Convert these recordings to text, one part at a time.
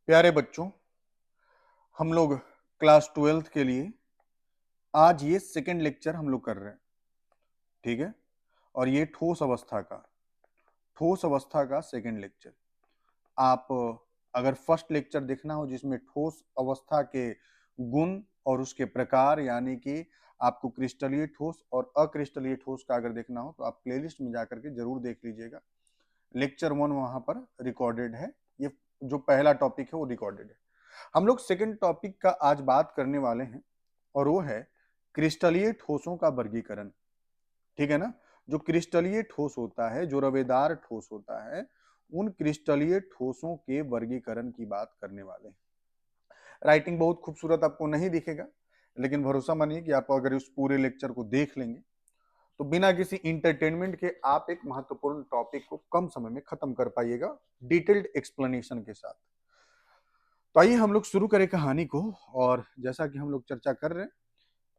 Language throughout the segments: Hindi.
प्यारे बच्चों, हम लोग क्लास 12th के लिए आज ये सेकंड लेक्चर हम लोग कर रहे हैं। ठीक है। और ये ठोस अवस्था का सेकंड लेक्चर। आप अगर फर्स्ट लेक्चर देखना हो जिसमें ठोस अवस्था के गुण और उसके प्रकार यानी कि आपको क्रिस्टलीय ठोस और अक्रिस्टलीय ठोस का अगर देखना हो तो आप प्लेलिस्ट में जाकर के जरूर देख लीजिएगा। लेक्चर 1 वहां पर रिकॉर्डेड है। ये जो पहला टॉपिक है वो रिकॉर्डेड है। हम लोग सेकंड टॉपिक का आज बात करने वाले हैं और वो है क्रिस्टलीय ठोसों का वर्गीकरण। ठीक है ना। जो क्रिस्टलीय ठोस होता है, जो रवेदार ठोस होता है, उन क्रिस्टलीय ठोसों के वर्गीकरण की बात करने वाले हैं। राइटिंग बहुत खूबसूरत आपको नहीं दिखेगा, लेकिन भरोसा मानिए कि आप अगर उस पूरे लेक्चर को देख लेंगे तो बिना किसी इंटरटेनमेंट के आप एक महत्वपूर्ण टॉपिक को कम समय में खत्म कर पाइएगा डिटेल्ड एक्सप्लेनेशन के साथ। तो आइए हम लोग शुरू करें कहानी को। और जैसा कि हम लोग चर्चा कर रहे हैं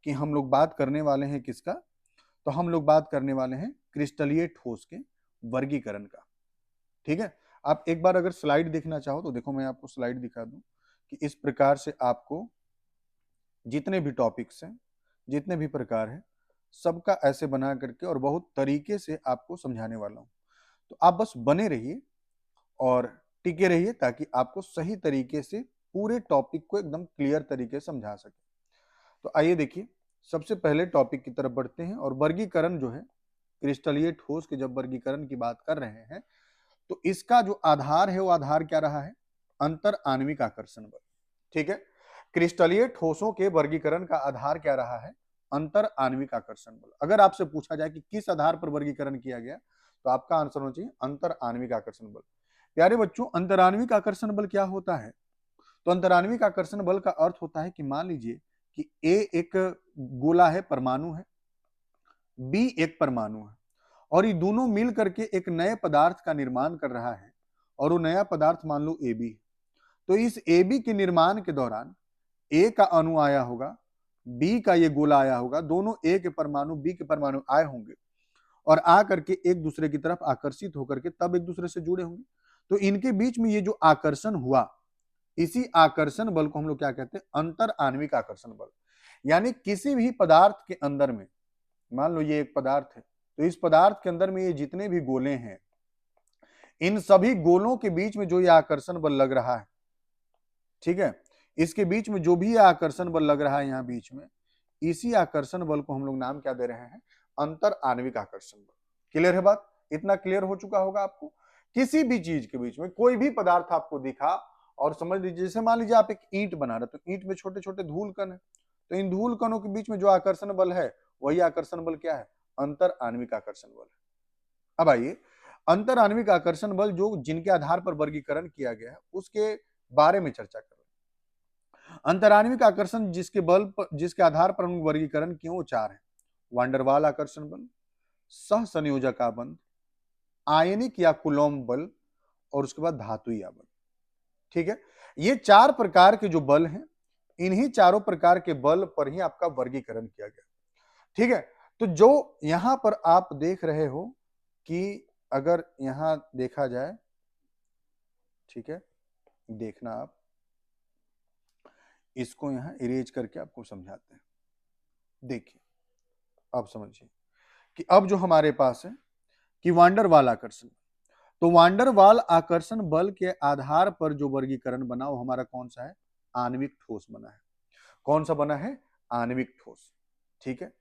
कि हम लोग बात करने वाले हैं किसका, तो हम लोग बात करने वाले हैं क्रिस्टलीय ठोस के वर्गीकरण का। ठीक है। आप एक बार अगर स्लाइड देखना चाहो तो देखो, मैं आपको स्लाइड दिखा दूं कि इस प्रकार से आपको जितने भी टॉपिक्स हैं, जितने भी प्रकार हैं, सबका ऐसे बना करके और बहुत तरीके से आपको समझाने वाला हूं। तो आप बस बने रहिए और टिके रहिए ताकि आपको सही तरीके से पूरे टॉपिक को एकदम क्लियर तरीके से समझा सके। तो आइए देखिए, सबसे पहले टॉपिक की तरफ बढ़ते हैं। और वर्गीकरण जो है, क्रिस्टलीय ठोस के जब वर्गीकरण की बात कर रहे हैं तो इसका जो आधार है वो आधार क्या रहा है? अंतर आणविक आकर्षण बल। ठीक है। क्रिस्टलीय ठोसों के वर्गीकरण का आधार क्या रहा है? अंतर आणविक आकर्षण बल। अगर आपसे पूछा जाए कि किस आधार पर वर्गीकरण किया गया तो आपका आंसर होना चाहिए अंतर आणविक आकर्षण बल। प्यारे बच्चों, अंतराण्विक आकर्षण बल क्या होता है? तो अंतराण्विक आकर्षण बल का अर्थ होता है कि मान लीजिए कि ए एक गोला है, परमाणु है, बी एक परमाणु है, और ये दोनों मिल करके एक नए पदार्थ का निर्माण कर रहा है और वो नया पदार्थ मान लो ए बी है। तो इस ए बी के निर्माण के दौरान ए का अणु आया होगा, बी का ये गोला आया होगा, दोनों ए के परमाणु बी के परमाणु आए होंगे और आ करके एक दूसरे की तरफ आकर्षित होकर के तब एक दूसरे से जुड़े होंगे। तो इनके बीच में ये जो आकर्षण हुआ, इसी आकर्षण बल को हम लोग क्या कहते हैं? अंतर आणविक आकर्षण बल। यानी किसी भी पदार्थ के अंदर में, मान लो ये एक पदार्थ है, तो इस पदार्थ के अंदर में ये जितने भी गोले हैं, इन सभी गोलों के बीच में जो ये आकर्षण बल लग रहा है, ठीक है, इसके बीच में जो भी आकर्षण बल लग रहा है यहाँ बीच में, इसी आकर्षण बल को हम लोग नाम क्या दे रहे हैं? अंतर आणविक आकर्षण बल। क्लियर है बात? इतना क्लियर हो चुका होगा आपको। किसी भी चीज के बीच में कोई भी पदार्थ आपको दिखा और समझ लीजिए, जैसे मान लीजिए आप एक ईंट बना रहे, तो ईंट में छोटे छोटे धूल कण है, तो इन धूल कणों के बीच में जो आकर्षण बल है वही आकर्षण बल क्या है? अंतर आणविक आकर्षण बल है। अब आइए, अंतर आणविक आकर्षण बल जो जिनके आधार पर वर्गीकरण किया गया है उसके बारे में चर्चा करें। अंतराण्विक आकर्षण जिसके बल पर, जिसके आधार पर हम वर्गीकरण किए वो चार है। वांडरवाल आकर्षण बल, सह संयोजका बंध, आयनिक या कुलोम्ब बल और उसके बाद धातुईय बल। ठीक है। ये चार प्रकार के जो बल हैं, इन्हीं चारों प्रकार के बल पर ही आपका वर्गीकरण किया गया। ठीक है। तो जो यहां पर आप देख रहे हो कि अगर यहां देखा जाए, ठीक है, देखना आप, इसको यहां इरेज करके आपको समझाते हैं। देखिए, अब समझिए कि अब जो हमारे पास है कि वांडरवाल आकर्षण, तो वांडरवाल आकर्षण बल के आधार पर जो वर्गीकरण बना वो हमारा कौन सा है? आणविक ठोस बना है। कौन सा बना है? आणविक ठोस। ठीक है।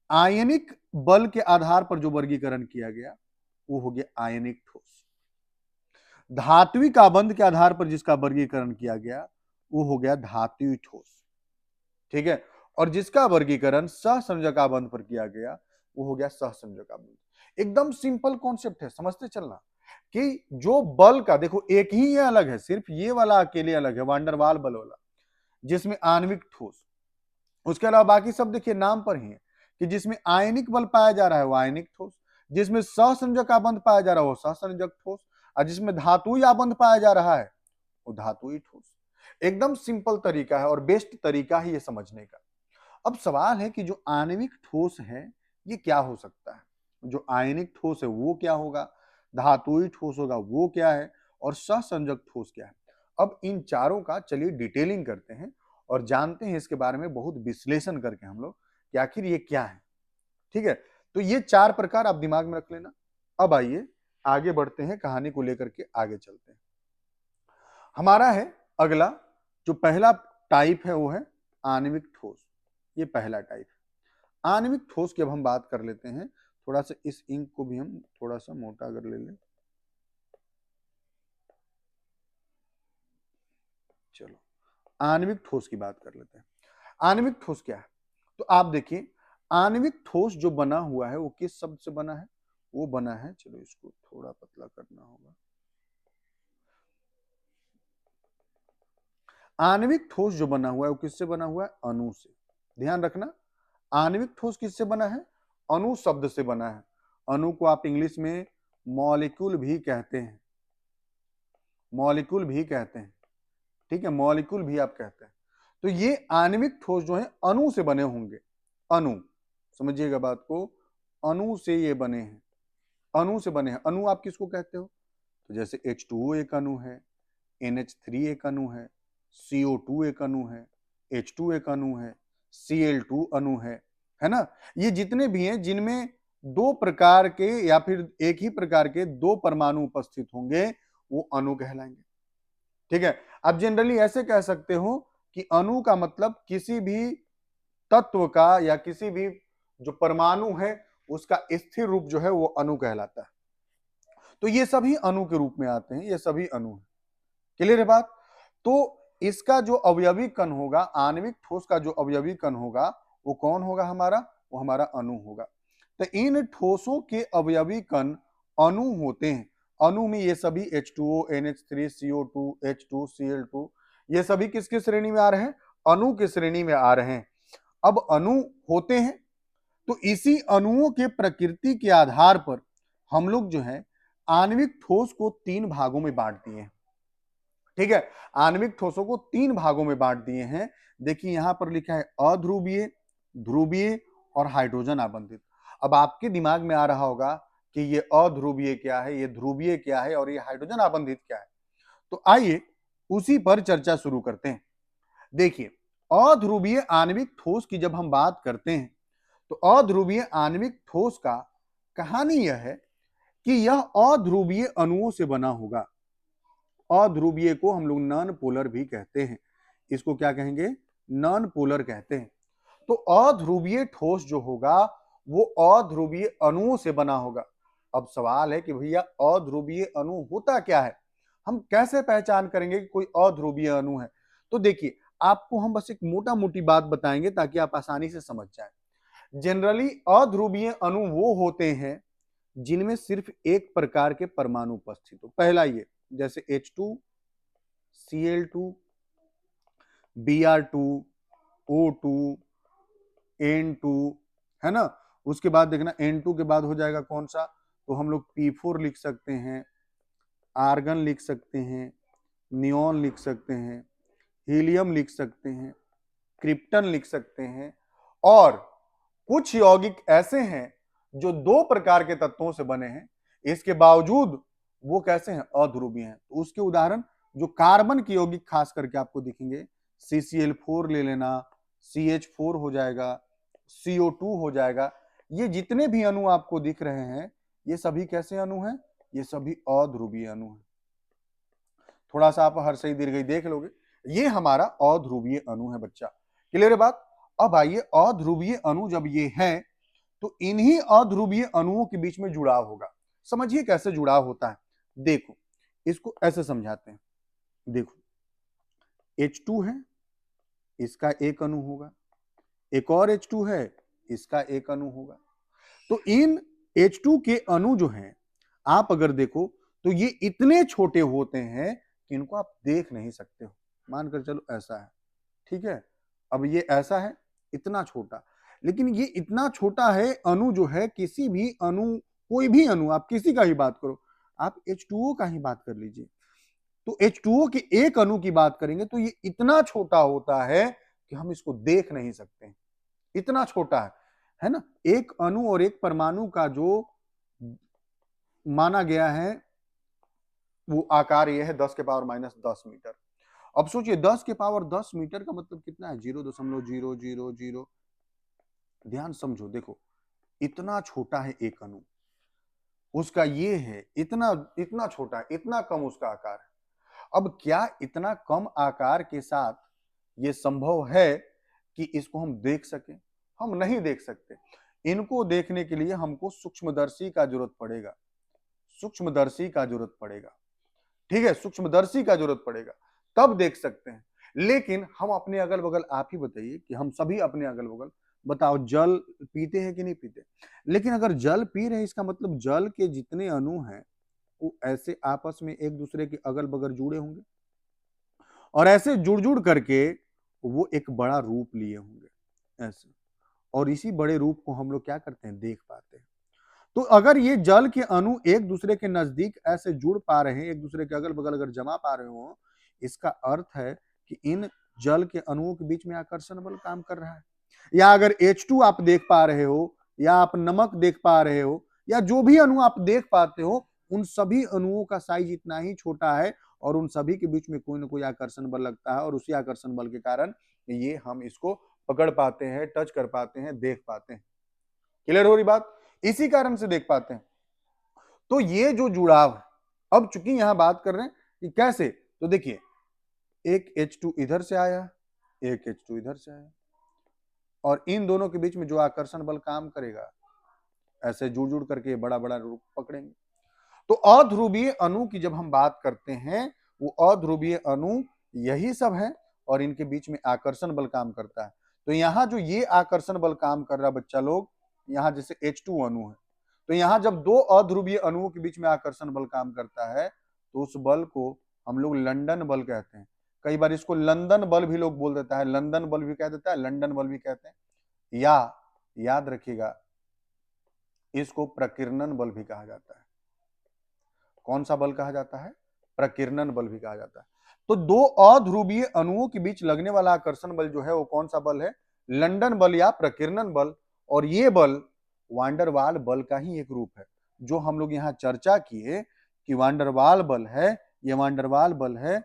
आयनिक बल के आधार पर जो वर्गीकरण किया गया वो हो गया आयनिक ठोस। धात्विक आबंध के आधार पर जिसका वर्गीकरण किया गया वो हो गया धात्विक ठोस। ठीक है। और जिसका वर्गीकरण सहसंयोजक आबंध पर किया गया वो हो गया सहसंयोजक आबंध। एकदम सिंपल कॉन्सेप्ट है, समझते चलना कि जो बल का, देखो एक ही ये अलग है, सिर्फ ये वाला अकेले अलग है, वांडरवाल बल वाला, जिसमें आणविक ठोस। उसके अलावा बाकी सब देखिए नाम पर ही है कि जिसमें आयनिक बल पाया जा रहा है वो आयनिक ठोस, जिसमें सहसंयोजक आबंध पाया जा रहा है वो सहसंयोजक ठोस, और जिसमें धातुई आबंध पाया जा रहा है वो धातुई ठोस। एकदम सिंपल तरीका है और बेस्ट तरीका है ये समझने का। अब सवाल है कि जो आणविक ठोस है ये क्या हो सकता है? जो आयनिक ठोस है वो क्या होगा, धातुई ठोस होगा वो क्या है, और सहसंयोजक ठोस क्या है? अब इन चारों का चलिए डिटेलिंग करते हैं और जानते हैं इसके बारे में बहुत विश्लेषण करके हम लोग कि आखिर ये क्या है। ठीक है, तो ये 4 प्रकार आप दिमाग में रख लेना। अब आइए आगे बढ़ते हैं, कहानी को लेकर के आगे चलते हैं। हमारा है अगला, जो पहला टाइप है वो है आणविक ठोस। ये पहला टाइप है आणविक ठोस की। अब हम बात कर लेते हैं, थोड़ा सा इस इंक को भी हम थोड़ा सा मोटा अगर ले लें, चलो आणविक ठोस की बात कर लेते हैं। आणविक ठोस क्या है, तो आप देखिए आणविक ठोस जो बना हुआ है वो किस शब्द से बना है, वो बना है, चलो इसको थोड़ा पतला करना होगा। आणविक ठोस जो बना हुआ है वो किससे बना हुआ है, अणु से। ध्यान रखना, आणविक ठोस किससे बना है, अणु शब्द से बना है। अणु को आप इंग्लिश में मॉलिक्यूल भी कहते हैं, मॉलिक्यूल भी कहते हैं। ठीक है, मॉलिक्यूल भी आप कहते हैं। तो ये आणविक ठोस जो है अणु से बने होंगे। अणु, समझिएगा बात को, अणु से ये बने हैं, अणु से बने हैं। अणु आप किसको कहते हो, तो जैसे H2O एक अणु है, NH3 एक अणु है, CO2 एक अणु है, H2 एक अणु है, Cl2 अणु है ना। ये जितने भी हैं जिनमें दो प्रकार के या फिर एक ही प्रकार के दो परमाणु उपस्थित होंगे वो अणु कहलाएंगे। ठीक है, आप जनरली ऐसे कह सकते हो कि अणु का मतलब किसी भी तत्व का या किसी भी जो परमाणु है उसका स्थिर रूप जो है वो अणु कहलाता है। तो ये सभी अणु के रूप में आते हैं, ये सभी अणु हैं। क्लियर है बात। तो इसका जो अवयवी कण होगा, आणविक ठोस का जो अवयवी कण होगा वो कौन होगा हमारा, वो हमारा अणु होगा। तो इन ठोसों के अवयवी कण अणु होते हैं। अणु में ये सभी H2O, NH3, CO2, H2, Cl2 ये सभी किसकी श्रेणी में आ रहे हैं, अणु की श्रेणी में आ रहे हैं। अब अणु होते हैं तो इसी अणुओं के प्रकृति के आधार पर हम लोग जो है आणविक ठोस को 3 भागों में बांट दिए हैं। ठीक है, आणविक ठोसों को 3 भागों में बांट दिए हैं। देखिए यहां पर लिखा है अध्रुवीय, ध्रुवीय और हाइड्रोजन आबंधित। अब आपके दिमाग में आ रहा होगा कि ये अध्रुवीय क्या है, ये ध्रुवीय क्या है और ये हाइड्रोजन आबंधित क्या है। तो आइए उसी पर चर्चा शुरू करते हैं। देखिए अध्रुवीय आणविक ठोस की जब हम बात करते हैं तो अध्रुवीय आणविक ठोस का कहानी यह है कि यह अध्रुवीय अणुओं से बना होगा। अध्रुवीय को हम लोग नॉन पोलर भी कहते हैं। इसको क्या कहेंगे, नॉन पोलर कहते हैं। तो अध्रुवीय ठोस जो होगा वो अध्रुवीय अणुओं से बना होगा। अब सवाल है कि भैया अध्रुवीय अणु होता क्या है, हम कैसे पहचान करेंगे कि कोई अध्रुवीय अणु है। तो देखिए आपको हम बस एक मोटा मोटी बात बताएंगे ताकि आप आसानी से समझ जाए। जनरली अध्रुवीय अणु वो होते हैं जिनमें सिर्फ एक प्रकार के परमाणु उपस्थित हो। पहला ये, जैसे H2, Cl2, Br2, O2, N2, है ना। उसके बाद देखना N2 के बाद हो जाएगा कौन सा, तो हम लोग P4 लिख सकते हैं, आर्गन लिख सकते हैं, नियॉन लिख सकते हैं, हीलियम लिख सकते हैं, क्रिप्टन लिख सकते हैं। और कुछ यौगिक ऐसे हैं जो 2 प्रकार के तत्वों से बने हैं, इसके बावजूद वो कैसे हैं, अध्रुवीय हैं। तो उसके उदाहरण जो कार्बन के यौगिक खास करके आपको दिखेंगे, CCl4 ले लेना, CH4 हो जाएगा, CO2 हो जाएगा। ये जितने भी अणु आपको दिख रहे हैं ये सभी कैसे अणु हैं, ये सभी अध्रुवीय अणु हैं। थोड़ा सा आप हर सही दीर्घई देख लोगे, ये हमारा अध्रुवीय अणु है बच्चा। क्लियर है बात। अब आइए अध्रुवीय अणु जब ये है तो इन्हीं अध्रुवीय अणुओं के बीच में जुड़ाव होगा। समझिए कैसे जुड़ाव होता है। देखो इसको ऐसे समझाते हैं। देखो H2 है, इसका एक अणु होगा, एक और H2 है, इसका एक अणु होगा। तो इन H2 के अणु जो हैं आप अगर देखो तो ये इतने छोटे होते हैं कि इनको आप देख नहीं सकते हो। मानकर चलो ऐसा है, ठीक है। अब ये ऐसा है, इतना छोटा, लेकिन ये इतना छोटा है अणु जो है, किसी भी अणु, कोई भी अणु आप किसी का ही बात करो, आप H2O का ही बात कर लीजिए, तो H2O के एक अणु की बात करेंगे तो ये इतना छोटा होता है कि हम इसको देख नहीं सकते, इतना छोटा है ना। एक अणु और एक परमाणु का जो माना गया है वो आकार ये है 10 के पावर -10 मीटर। अब सोचिए 10 के पावर 10 मीटर का मतलब कितना है? 0.000। ध्यान समझो, देखो इतना छोटा है एक अणु, उसका ये है, इतना इतना छोटा है, इतना कम उसका आकार है। अब क्या इतना कम आकार के साथ ये संभव है कि इसको हम देख सकें? हम नहीं देख सकते। इनको देखने के लिए हमको सूक्ष्मदर्शी का जरूरत पड़ेगा, सूक्ष्मदर्शी का जरूरत पड़ेगा। ठीक है, सूक्ष्मदर्शी का जरूरत पड़ेगा, तब देख सकते हैं। लेकिन हम अपने अगल बगल, आप ही बताइए कि हम सभी अपने अगल बगल, बताओ जल पीते हैं कि नहीं पीते? लेकिन अगर जल पी रहे हैं, इसका मतलब जल के जितने अणु हैं वो ऐसे आपस में एक दूसरे के अगल बगल जुड़े होंगे, और ऐसे जुड़ जुड़ करके वो एक बड़ा रूप लिए होंगे ऐसे, और इसी बड़े रूप को हम लोग क्या करते हैं? देख पाते हैं। तो अगर ये जल के अणु एक दूसरे के नजदीक ऐसे जुड़ पा रहे हैं, एक दूसरे के अगल बगल अगर जमा पा रहे हो, इसका अर्थ है कि इन जल के अणुओं के बीच में आकर्षण बल काम कर रहा है। या अगर H2 आप देख पा रहे हो, या आप नमक देख पा रहे हो, या जो भी अणु आप देख पाते हो, उन सभी अणुओं का साइज इतना ही छोटा है, और उन सभी के बीच में कोई ना कोई आकर्षण बल लगता है, और उसी आकर्षण बल के कारण ये हम इसको पकड़ पाते हैं, टच कर पाते हैं, देख पाते हैं। क्लियर हो रही बात? इसी कारण से देख पाते हैं। तो ये जो जुड़ाव है, अब चूंकि यहां बात कर रहे हैं कि कैसे, तो देखिए एक H2 इधर से आया, एक H2 इधर से आया, और इन दोनों के बीच में जो आकर्षण बल काम करेगा, ऐसे जुड़ जुड़ करके बड़ा बड़ा रूप पकड़ेंगे। तो अध्रुवीय अणु की जब हम बात करते हैं, वो अध्रुवीय अणु यही सब है, और इनके बीच में आकर्षण बल काम करता है। तो यहां जो ये आकर्षण बल काम कर रहा है बच्चा लोग, यहां जैसे H2 अणु है, तो यहां जब दो अध्रुवीय अणुओं के बीच में आकर्षण बल काम करता है, तो उस बल को हम लोग लंदन बल कहते हैं। कई बार इसको लंदन बल भी लोग बोल देता है, लंदन बल भी कह देता है, लंदन बल भी कहते हैं, या याद रखिएगा इसको प्रकीर्णन बल भी कहा जाता है। कौन सा बल कहा जाता है? प्रकीर्णन बल भी कहा जाता है। तो दो अध्रुवीय अणुओं के बीच लगने वाला आकर्षण बल जो है वो कौन सा बल है? लंदन बल या प्रकीर्णन बल। और ये बल वांडरवाल बल का ही एक रूप है, जो हम लोग यहाँ चर्चा किए कि वांडरवाल बल है, ये वांडरवाल बल है,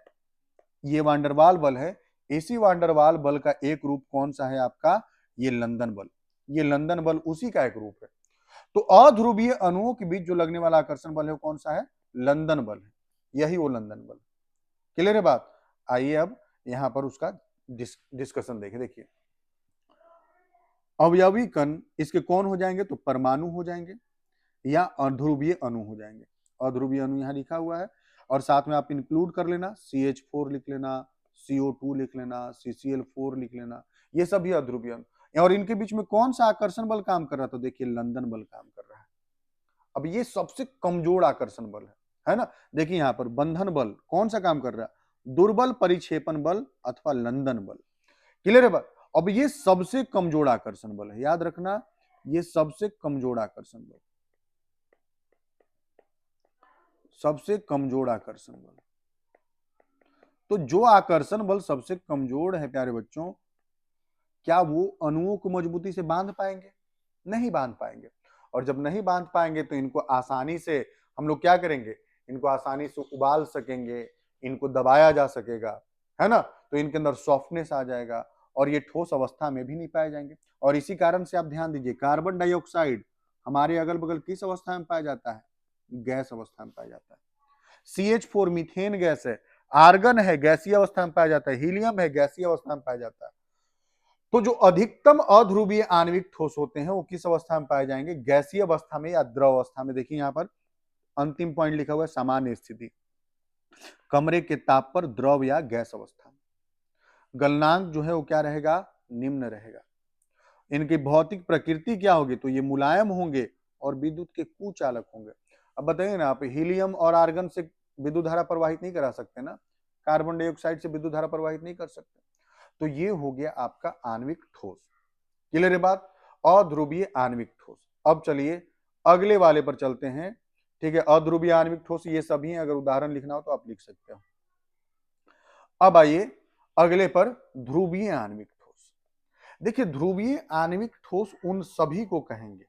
ये वांडरवाल बल है। इसी वांडरवाल बल का एक रूप कौन सा है आपका? ये लंदन बल। ये लंदन बल उसी का एक रूप है। तो अध्रुवीय अणुओं के बीच जो लगने वाला आकर्षण बल है वो कौन सा है? लंदन बल है। यही वो लंदन बल। क्लियर है बात? आइए अब यहां पर उसका डिस्कशन देखें। देखिए अवयवी कण इसके कौन हो जाएंगे? तो परमाणु हो जाएंगे, या अध्रुवीय अणु हो जाएंगे। अध्रुवीय अणु यहां लिखा हुआ है, और साथ में आप इंक्लूड कर लेना, CH4 लिख लेना, CO2 लिख लेना, CCl4 लिख लेना, ये सभी अध्रुवीय अणु। और इनके बीच में कौन सा आकर्षण बल काम कर रहा था? तो देखिए लंदन बल काम कर रहा है। अब ये सबसे कमजोर आकर्षण बल है ना? देखिए यहां पर बंधन बल कौन सा काम कर रहा है? दुर्बल परिक्षेपण बल अथवा लंदन बल। क्लियर है बात? अब ये सबसे कमजोर आकर्षण बल है, याद रखना, ये सबसे कमजोर आकर्षण बल, सबसे कमजोर आकर्षण बल। तो जो आकर्षण बल सबसे कमजोर है प्यारे बच्चों, क्या वो अणुओं को मजबूती से बांध पाएंगे? नहीं बांध पाएंगे। और जब नहीं बांध पाएंगे तो इनको आसानी से हम लोग क्या करेंगे? इनको आसानी से उबाल सकेंगे, इनको दबाया जा सकेगा, है ना? तो इनके अंदर सॉफ्टनेस आ जाएगा, और ये ठोस अवस्था में भी नहीं पाए जाएंगे। और इसी कारण से आप ध्यान दीजिए, कार्बन डाइऑक्साइड हमारे अगल बगल किस अवस्था में पाया जाता है? गैस अवस्था में पाया जाता है। CH4 मीथेन गैस है, आर्गन है, गैसीय अवस्था में पाया जाता है, हीलियम है, गैसीय अवस्था में पाया जाता है। तो जो अधिकतम अध्रुवीय आणविक ठोस होते हैं वो किस अवस्था में पाए जाएंगे? गैसीय अवस्था में या द्रव अवस्था में। देखिए यहां पर अंतिम पॉइंट लिखा हुआ है, सामान्य स्थिति, कमरे के ताप पर द्रव या गैस अवस्था में। गलनांक जो है वो क्या रहेगा? निम्न रहेगा। इनकी भौतिक प्रकृति क्या होगी? तो ये मुलायम होंगे और विद्युत के कुचालक होंगे। अब बताइए ना, आप हीलियम और आर्गन से विद्युत धारा प्रवाहित नहीं करा सकते ना, कार्बन डाइऑक्साइड से विद्युत धारा प्रवाहित नहीं कर सकते। तो ये हो गया आपका आणविक ठोस। क्लियर है बात? अध्रुवीय आणविक ठोस। अब चलिए अगले वाले पर चलते हैं। ठीक है, अध्रुवीय आणविक ठोस ये सभी हैं, अगर उदाहरण लिखना हो तो आप लिख सकते हो। अब आइए अगले पर, ध्रुवीय आणविक ठोस। देखिए ध्रुवीय आणविक ठोस उन सभी को कहेंगे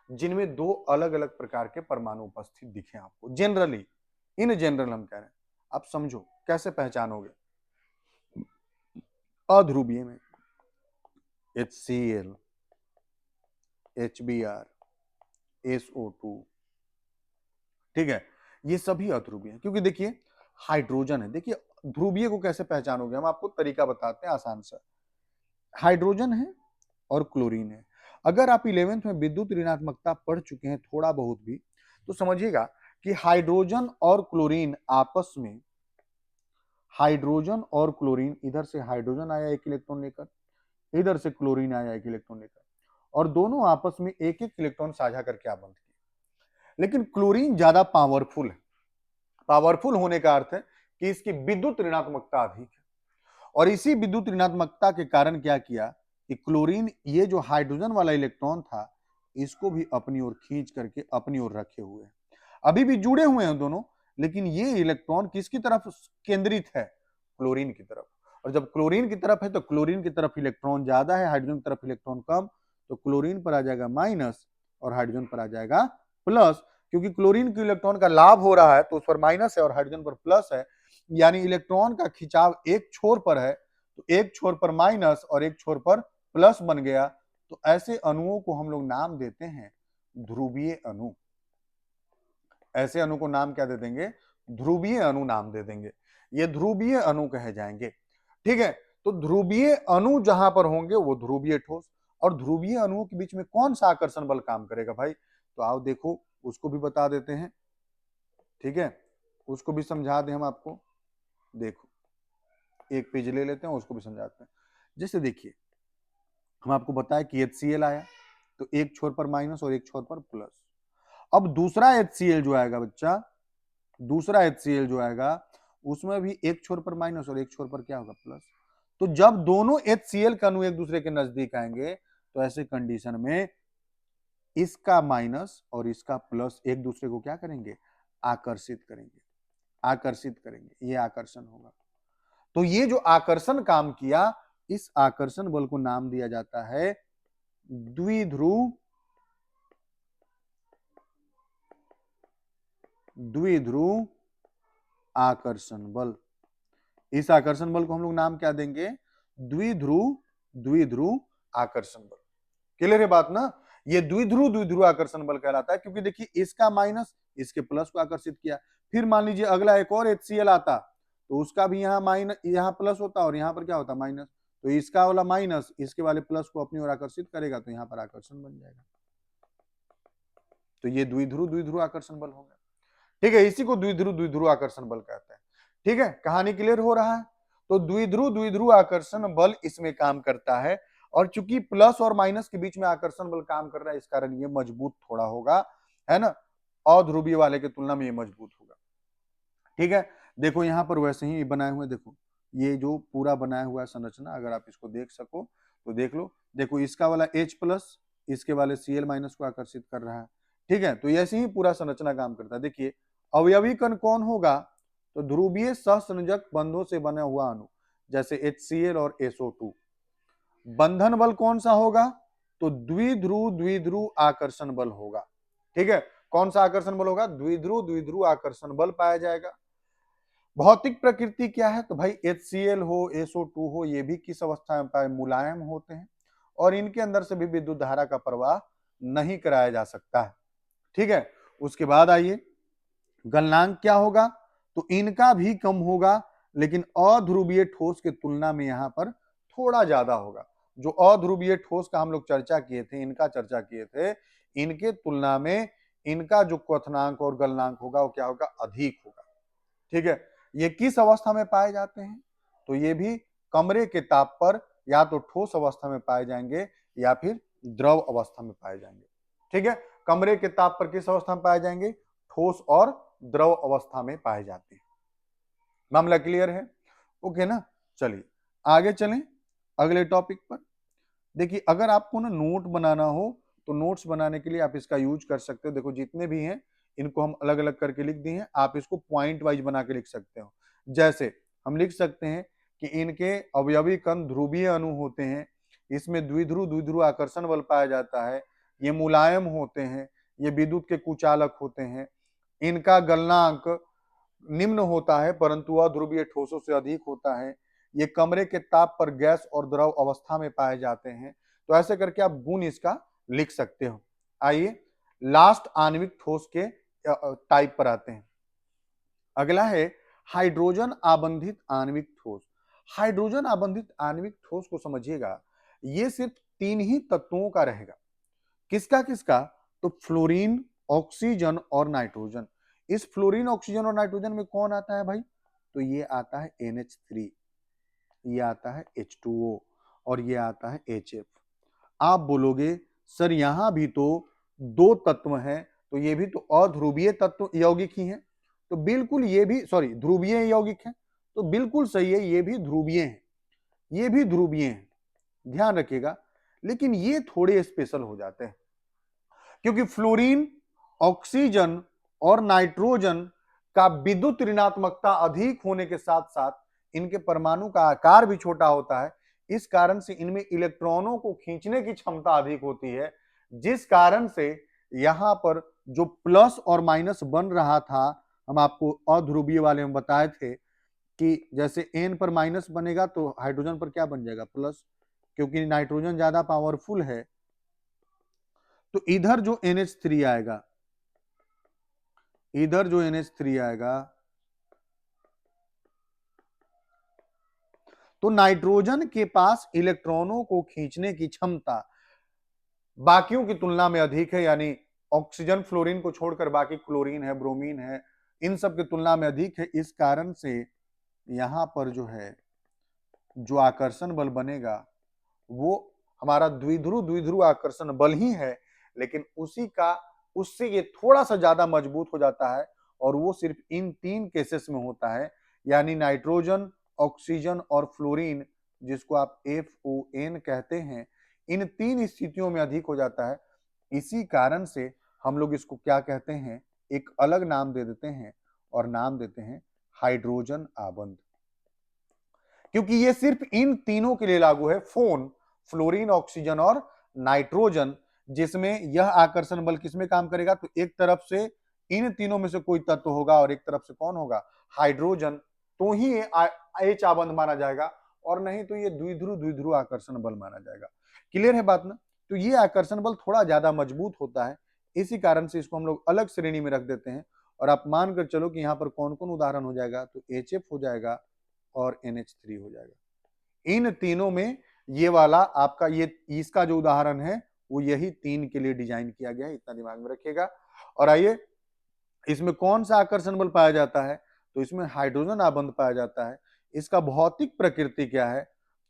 जिनमें दो अलग अलग प्रकार के परमाणु उपस्थित दिखे आपको। जनरली, इन जनरल हम कह रहे हैं, आप समझो कैसे पहचानोगे। अध्रुवीय में HCl, HBr, SO2, ठीक है, ये सभी अध्रुवीय हैं। क्योंकि देखिए हाइड्रोजन है, देखिए ध्रुवीय को कैसे पहचानोगे, हम आपको तरीका बताते हैं आसान सा। हाइड्रोजन है और क्लोरीन है। अगर आप 11th में विद्युत ऋणात्मकता पढ़ चुके हैं थोड़ा बहुत भी, तो समझिएगा कि हाइड्रोजन और क्लोरीन आपस में, हाइड्रोजन और क्लोरीन, इधर से हाइड्रोजन आया एक इलेक्ट्रॉन लेकर, इधर से क्लोरीन आया एक इलेक्ट्रॉन लेकर, और दोनों आपस में एक एक इलेक्ट्रॉन साझा करके आबंध किए। लेकिन क्लोरीन ज्यादा पावरफुल है। पावरफुल होने का अर्थ है कि इसकी विद्युत ऋणात्मकता अधिक है, और इसी विद्युत ऋणात्मकता के कारण क्या किया कि क्लोरीन ये जो हाइड्रोजन वाला इलेक्ट्रॉन था इसको भी अपनी ओर खींच करके अपनी ओर रखे हुए हैं। अभी भी जुड़े हुए हैं दोनों, लेकिन ये इलेक्ट्रॉन किसकी तरफ केंद्रित है, क्लोरीन की तरफ। और जब क्लोरीन की तरफ है तो क्लोरीन की तरफ इलेक्ट्रॉन ज्यादा है, हाइड्रोजन की तरफ इलेक्ट्रॉन कम, तो क्लोरीन पर आ जाएगा माइनस और हाइड्रोजन पर आ जाएगा प्लस। क्योंकि क्लोरीन के इलेक्ट्रॉन का लाभ हो रहा है तो उस पर माइनस है और हाइड्रोजन पर प्लस है, यानी इलेक्ट्रॉन का खिंचाव एक छोर पर है, तो एक छोर पर माइनस और एक छोर पर प्लस बन गया। तो ऐसे अणुओं को हम लोग नाम देते हैं ध्रुवीय अणु। ऐसे अणु को नाम क्या दे देंगे, ध्रुवीय अणु नाम दे देंगे। ये ध्रुवीय अणु कहे जाएंगे, ठीक है। तो ध्रुवीय अणु जहां पर होंगे वो ध्रुवीय ठोस। और ध्रुवीय अणुओं के बीच में कौन सा आकर्षण बल काम करेगा भाई, तो आओ देखो उसको भी बता देते हैं, ठीक है, उसको भी समझा दें हम आपको। देखो एक पेज ले लेते हैं, उसको भी समझाते हैं। जैसे देखिए हम आपको बताया कि HCl आया तो एक छोर पर माइनस और एक छोर पर प्लस। अब दूसरा HCl जो आएगा बच्चा, दूसरा HCl जो आएगा उसमें भी एक छोर पर माइनस और एक छोर पर क्या होगा, प्लस। तो जब दोनों HCl का अणु एक दूसरे के नजदीक आएंगे तो ऐसे कंडीशन में इसका माइनस और इसका प्लस एक दूसरे को क्या करेंगे, आकर्षित करेंगे, आकर्षित करेंगे, ये आकर्षण होगा। तो ये जो आकर्षण काम किया, इस आकर्षण बल को नाम दिया जाता है द्विध्रुव, द्विध्रुव आकर्षण बल। इस आकर्षण बल को हम लोग नाम क्या देंगे, द्विध्रुव, द्विध्रुव आकर्षण बल। क्लियर है बात ना। ये द्विध्रुव, द्विध्रुव आकर्षण बल कहलाता है, क्योंकि देखिए इसका माइनस इसके प्लस को आकर्षित किया। फिर मान लीजिए अगला एक और HCl आता तो उसका भी यहाँ माइनस, यहाँ प्लस होता और यहाँ पर क्या होता, माइनस। तो इसका वाला माइनस इसके वाले प्लस को अपनी ओर आकर्षित करेगा तो यहाँ पर आकर्षण बन जाएगा। तो ये द्विध्रुव, द्विध्रुव आकर्षण बल होगा, ठीक है। इसी को द्विध्रुव, द्विध्रुव आकर्षण बल कहते हैं, ठीक है। कहानी क्लियर हो रहा है। तो द्विध्रुव, द्विध्रुव आकर्षण बल इसमें काम करता है, और चूंकि प्लस और माइनस के बीच में आकर्षण बल काम कर रहा है, इस कारण ये मजबूत थोड़ा होगा, है ना, अध्रुवीय वाले की तुलना में ये मजबूत होगा, ठीक है। देखो यहाँ पर वैसे ही बनाए हुए, देखो ये जो पूरा बनाया हुआ है संरचना, अगर आप इसको देख सको तो देख लो। देखो इसका वाला H प्लस इसके वाले Cl माइनस को आकर्षित कर रहा है, ठीक है। तो ऐसे ही पूरा संरचना काम करता है। देखिए अवयवी कण कौन होगा, तो ध्रुवीय सहसंयोजक बंधों से बना हुआ अणु, जैसे HCl और SO2। बंधन बल कौन सा होगा, तो द्विध्रुव, द्विध्रुव आकर्षण बल होगा, ठीक है। कौन सा आकर्षण बल होगा, द्विध्रुव, द्विध्रुव आकर्षण बल पाया जाएगा। भौतिक प्रकृति क्या है, तो भाई HCl हो, SO2 हो, ये भी किस अवस्था में पाए, मुलायम होते हैं, और इनके अंदर से भी विद्युत धारा का प्रवाह नहीं कराया जा सकता है, ठीक है। उसके बाद आइए गलनांक क्या होगा, तो इनका भी कम होगा, लेकिन अध्रुवीय ठोस की तुलना में यहाँ पर थोड़ा ज्यादा होगा। जो अध्रुवीय ठोस का हम लोग चर्चा किए थे, इनका चर्चा किए थे, इनके तुलना में इनका जो क्वथनांक और गलनांक होगा वो क्या होगा, अधिक होगा, ठीक है। ये किस अवस्था में पाए जाते हैं, तो ये भी कमरे के ताप पर या तो ठोस अवस्था में पाए जाएंगे या फिर द्रव अवस्था में पाए जाएंगे, ठीक है। कमरे के ताप पर किस अवस्था में पाए जाएंगे, ठोस और द्रव अवस्था में पाए जाते हैं। मामला क्लियर है, ओके ना। चलिए आगे चलें अगले टॉपिक पर। देखिए अगर आपको ना नोट बनाना हो तो नोट्स बनाने के लिए आप इसका यूज कर सकते हो। देखो जितने भी हैं इनको हम अलग अलग करके लिख दिए हैं, आप इसको पॉइंट वाइज बना के लिख सकते हो। जैसे हम लिख सकते हैं कि इनके अवयवी कण ध्रुवीय अणु होते हैं, इसमें द्विध्रुव, द्विध्रुव आकर्षण बल पाया जाता है, ये मुलायम होते हैं, ये विद्युत के कुचालक होते हैं, इनका गलनांक निम्न होता है परंतु अध्रुवीय ठोसों से अधिक होता है, ये कमरे के ताप पर गैस और द्रव अवस्था में पाए जाते हैं। तो ऐसे करके आप गुण इसका लिख सकते हो। आइए लास्ट आणविक ठोस के टाइप पर आते हैं। अगला है हाइड्रोजन आबंधित आणविक ठोस। हाइड्रोजन आबंधित आणविक ठोस को समझिएगा, ये सिर्फ 3 ही तत्वों का रहेगा। किसका किसका? तो फ्लोरीन, ऑक्सीजन और नाइट्रोजन। इस फ्लोरीन, ऑक्सीजन और नाइट्रोजन में कौन आता है भाई? तो ये आता है NH3, ये आता है H2O और ये आता है HF। आप बोलोगे सर यहां भी तो 2 तत्व हैं, तो ये भी तो अध्रुवीय तत्व यौगिक ही हैं। तो बिल्कुल ये भी ध्रुवीय यौगिक हैं। तो बिल्कुल सही है, ये भी ध्रुवीय हैं, ये भी ध्रुवीय हैं, ध्यान रखिएगा। लेकिन ये थोड़े स्पेशल हो जाते हैं, क्योंकि फ्लोरीन, ऑक्सीजन और नाइट्रोजन का विद्युत ऋणात्मकता अधिक होने के साथ साथ इनके परमाणु का आकार भी छोटा होता है। इस कारण से इनमें इलेक्ट्रॉनों को खींचने की क्षमता अधिक होती है, जिस कारण से यहां पर जो प्लस और माइनस बन रहा था, हम आपको अध्रुवीय वाले में बताए थे कि जैसे N पर माइनस बनेगा तो हाइड्रोजन पर क्या बन जाएगा? प्लस, क्योंकि नाइट्रोजन ज्यादा पावरफुल है। तो इधर जो NH3 आएगा, इधर जो NH3 आएगा, तो नाइट्रोजन के पास इलेक्ट्रॉनों को खींचने की क्षमता बाकियों की तुलना में अधिक है, यानी ऑक्सीजन, फ्लोरीन को छोड़कर बाकी क्लोरीन है, ब्रोमीन है, इन सब की तुलना में अधिक है। इस कारण से यहां पर जो है जो आकर्षण बल बनेगा वो हमारा द्विध्रुव आकर्षण बल ही है, लेकिन उससे ये थोड़ा सा ज्यादा मजबूत हो जाता है और वो सिर्फ इन 3 केसेस में होता है, यानी नाइट्रोजन, ऑक्सीजन और फ्लोरीन, जिसको आप FON कहते हैं, इन 3 स्थितियों में अधिक हो जाता है। इसी कारण से हम लोग इसको क्या कहते हैं, एक अलग नाम दे देते हैं और नाम देते हैं हाइड्रोजन आबंध, क्योंकि ये सिर्फ इन तीनों के लिए लागू है, फोन, फ्लोरीन, ऑक्सीजन और नाइट्रोजन, जिसमें यह आकर्षण बल किसमें काम करेगा? तो एक तरफ से इन तीनों में से कोई तत्व होगा और एक तरफ से कौन होगा? हाइड्रोजन, तो ही H आबंध माना जाएगा, और नहीं तो ये द्विध्रुव आकर्षण बल माना जाएगा। क्लियर है बात ना? तो ये आकर्षण बल थोड़ा ज्यादा मजबूत होता है, इसी कारण से इसको हम लोग अलग श्रेणी में रख देते हैं। और आप मानकर चलो कि यहाँ पर कौन कौन उदाहरण हो जाएगा, तो HF हो जाएगा और NH3 हो जाएगा। इन तीनों में ये वाला आपका, ये इसका जो उदाहरण है वो यही 3 के लिए डिजाइन किया गया है, इतना दिमाग में रखिएगा। और आइए, इसमें कौन सा आकर्षण बल पाया जाता है? तो इसमें हाइड्रोजन आबंध पाया जाता है। इसका भौतिक प्रकृति क्या है?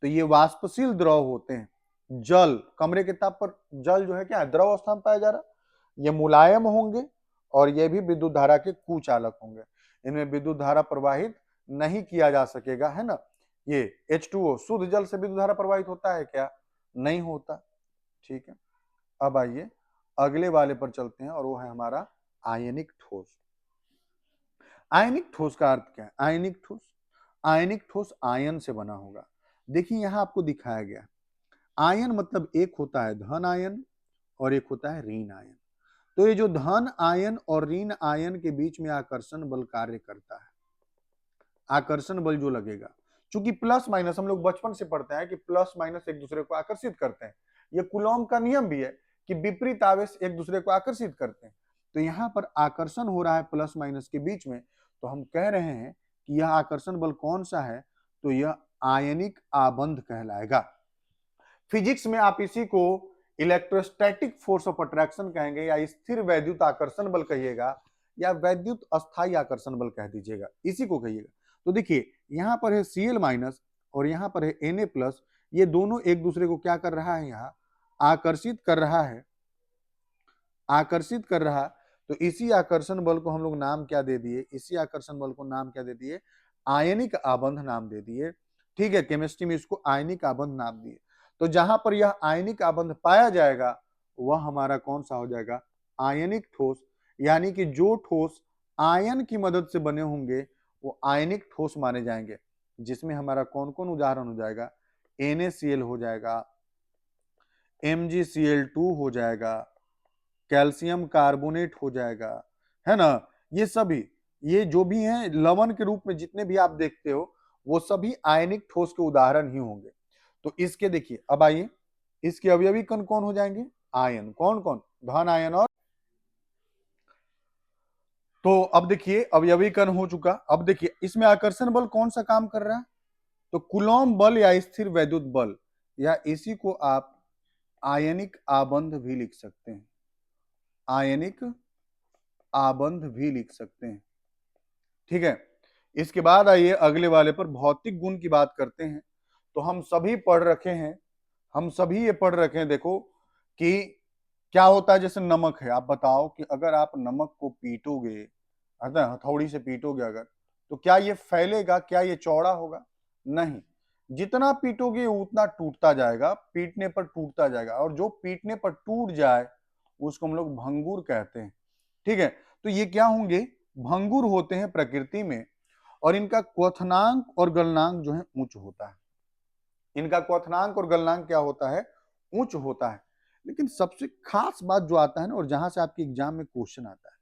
तो ये वाष्पशील द्रव होते हैं। जल, कमरे के ताप पर जल जो है क्या है? द्रव अवस्था में पाया जा रहा। ये मुलायम होंगे और ये भी विद्युत धारा के कुचालक होंगे। इनमें विद्युत धारा प्रवाहित नहीं किया जा सकेगा, है ना? ये H2O शुद्ध जल से विद्युत धारा प्रवाहित होता है क्या? नहीं होता। ठीक है, अब आइए अगले वाले पर चलते हैं और वो है हमारा आयनिक ठोस। आयनिक ठोस का अर्थ क्या है? आयनिक ठोस, आयनिक ठोस आयन से बना होगा। देखिए यहां आपको दिखाया गया, आयन मतलब एक होता है धन आयन और एक होता है ऋण आयन। तो ये जो धन आयन और ऋण आयन के बीच में आकर्षण बल कार्य करता है, आकर्षण बल जो लगेगा, चूंकि प्लस माइनस हम लोग बचपन से पढ़ते हैं कि प्लस माइनस एक दूसरे को आकर्षित करते हैं, ये कूलॉम का नियम भी है कि विपरीत आवेश एक दूसरे को आकर्षित करते हैं। तो यहाँ पर आकर्षण हो रहा है प्लस माइनस के बीच में, तो हम कह रहे हैं कि यह आकर्षण बल कौन सा है? तो यह आयनिक आबंध कहलाएगा। फिजिक्स में आप इसी को इलेक्ट्रोस्टैटिक फोर्स ऑफ अट्रैक्शन कहेंगे, या स्थिर वैद्युत आकर्षण बल कहिएगा, या वैद्युत अस्थायी आकर्षण बल कह दीजिएगा, इसी को कहिएगा। तो देखिए यहाँ पर है Cl माइनस और यहाँ पर है Na प्लस, ये दोनों एक दूसरे को क्या कर रहा है? यहाँ आकर्षित कर रहा है, आकर्षित कर रहा। तो इसी आकर्षण बल को हम लोग नाम क्या दे दिए? इसी आकर्षण बल को नाम क्या दे दिए? आयनिक आबंध नाम दे दिए। ठीक है, केमिस्ट्री में इसको आयनिक आबंध नाम दिए। तो जहां पर यह आयनिक आबंध पाया जाएगा वह हमारा कौन सा हो जाएगा? आयनिक ठोस। यानी कि जो ठोस आयन की मदद से बने होंगे वो आयनिक ठोस माने जाएंगे, जिसमें हमारा कौन कौन उदाहरण हो जाएगा? NaCl हो जाएगा, MgCl2 हो जाएगा, कैल्शियम कार्बोनेट हो जाएगा, है ना? ये सभी, ये जो भी हैं लवण के रूप में जितने भी आप देखते हो, वो सभी आयनिक ठोस के उदाहरण ही होंगे। तो इसके देखिए, अब आइए इसके अवयवी कण कौन हो जाएंगे? आयन। कौन कौन? धन आयन और। तो अब देखिए अवयवी कण हो चुका। अब देखिए इसमें आकर्षण बल कौन सा काम कर रहा है? तो कूलॉम बल या स्थिर वैद्युत बल, या इसी को आप आयनिक आबंध भी लिख सकते हैं। आयनिक आबंध भी लिख सकते हैं। ठीक है। इसके बाद आइए अगले वाले पर भौतिक गुण की बात करते हैं। तो हम सभी पढ़ रखे हैं, हम सभी ये पढ़ रखे हैं, देखो कि क्या होता है। जैसे नमक है, आप बताओ कि अगर आप नमक को पीटोगे, हथौड़ी से पीटोगे अगर, तो क्या ये फैलेगा? क्या ये चौड़ा होगा? नहीं। जितना पीटोगे उतना टूटता जाएगा, पीटने पर टूटता जाएगा, और जो पीटने पर टूट जाए उसको हम लोग भंगुर कहते हैं। ठीक है। तो ये क्या होंगे? भंगुर होते हैं प्रकृति में, और इनका क्वथनांक और गलनांक जो है उच्च होता है। इनका क्वथनांक और गलनांक क्या होता है? उच्च होता है। लेकिन सबसे खास बात जो आता है ना, और जहां से आपके एग्जाम में क्वेश्चन आता है,